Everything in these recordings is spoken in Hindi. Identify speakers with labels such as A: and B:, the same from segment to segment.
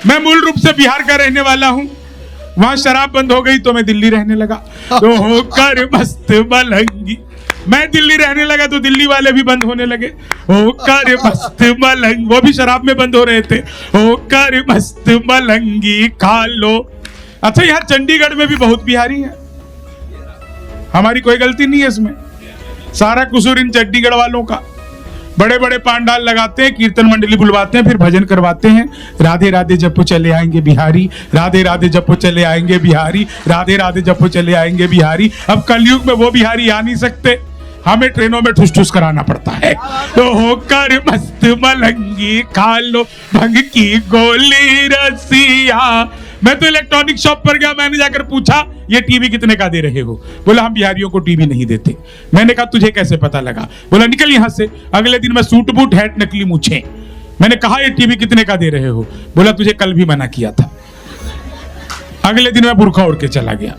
A: मैं मूल रूप से बिहार का रहने वाला हूं। वहां शराब बंद हो गई तो मैं दिल्ली रहने लगा। तो होकर मस्त मलंगी, मैं दिल्ली रहने लगा तो दिल्ली वाले भी बंद होने लगे। होकर मस्त मलंगी, वो भी शराब में बंद हो रहे थे। होकर मस्त मलंगी खा लो। अच्छा, यहाँ चंडीगढ़ में भी बहुत बिहारी है, हमारी कोई गलती नहीं है इसमें, सारा कसूर इन चंडीगढ़ वालों का। बड़े बड़े पांडाल लगाते हैं, कीर्तन मंडली बुलवाते हैं, फिर भजन करवाते हैं, राधे राधे जपो चले आएंगे बिहारी, राधे राधे जपो चले आएंगे बिहारी, राधे राधे जपो चले आएंगे बिहारी। अब कलयुग में वो बिहारी आ नहीं सकते, हमें ट्रेनों में ठुस ठुस कराना पड़ता है। तो होकर मस्त मलंगी खा लो भंग की गोली रसिया। मैं तो इलेक्ट्रॉनिक शॉप पर गया, मैंने जाकर पूछा ये टीवी कितने का दे रहे हो? बोला हम बिहारियों को टीवी नहीं देते। मैंने कहा तुझे कैसे पता लगा? बोला निकल यहां से। अगले दिन मैं सूट बूट हैट नकली मूछे। मैंने कहा ये टीवी कितने का दे रहे हो? बोला तुझे कल भी मना किया था। अगले दिन मैं बुर्खा ओढ़ के चला गया।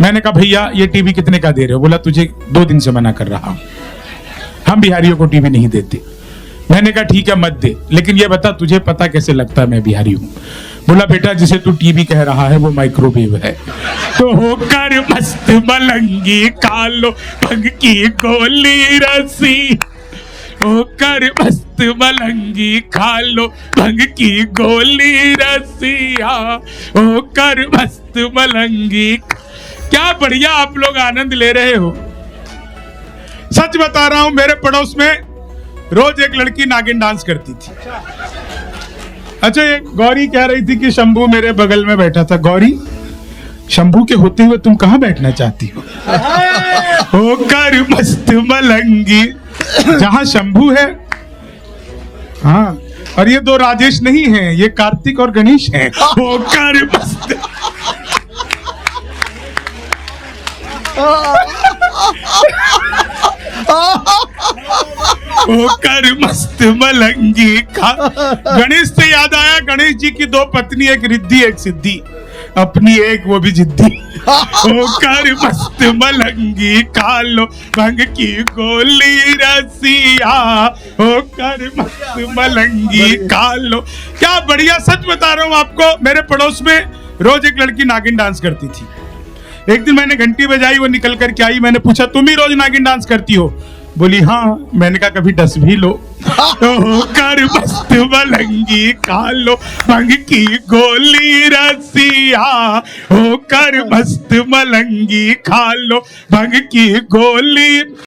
A: मैंने कहा भैया ये टीवी कितने का दे रहे हो? बोला तुझे 2 दिन से मना कर रहा हूं, हम बिहारियों को टीवी नहीं देते। मैंने कहा ठीक है मत दे, लेकिन ये बता तुझे पता कैसे लगता है मैं बिहारी हूं? बोला बेटा जिसे तू टीवी कह रहा है वो माइक्रोवेव है। तो होकर मस्त मलंगी खा लो भंग की गोली रसी। होकर मस्त मलंगी खा लो भंग की गोली रसिया। होकर मस्त मलंगी। क्या बढ़िया आप लोग आनंद ले रहे हो। सच बता रहा हूं, मेरे पड़ोस में रोज एक लड़की नागिन डांस करती थी। अच्छा, ये गौरी कह रही थी कि शंभू मेरे बगल में बैठा था। गौरी, शंभू के होते हुए तुम कहां बैठना चाहती हो? होकर मस्त मलंगी, जहां शंभू है। हाँ, और ये 2 राजेश नहीं हैं, ये कार्तिक और गणेश हैं। होकर मस्त होकर मस्त मलंगी खा। गणेश से याद आया, गणेश जी की 2 पत्नी, एक रिद्धि एक सिद्धि, अपनी एक वो भी जिद्दी। होकर मस्त मलंगी खा लो भंग की गोली रसिया। होकर मस्त मलंगी खा लो। क्या बढ़िया, सच बता रहा हूं आपको, मेरे पड़ोस में रोज एक लड़की नागिन डांस करती थी। एक दिन मैंने घंटी बजाई, वो निकल कर के आई। मैंने पूछा तुम ही रोज नागिन डांस करती हो? बोली हाँ। मैंने कहा कभी डस भी लो। तो होकर मस्त मलंगी खा लो भंग की गोली रसिया। होकर मस्त मलंगी खा लो भंग की गोली।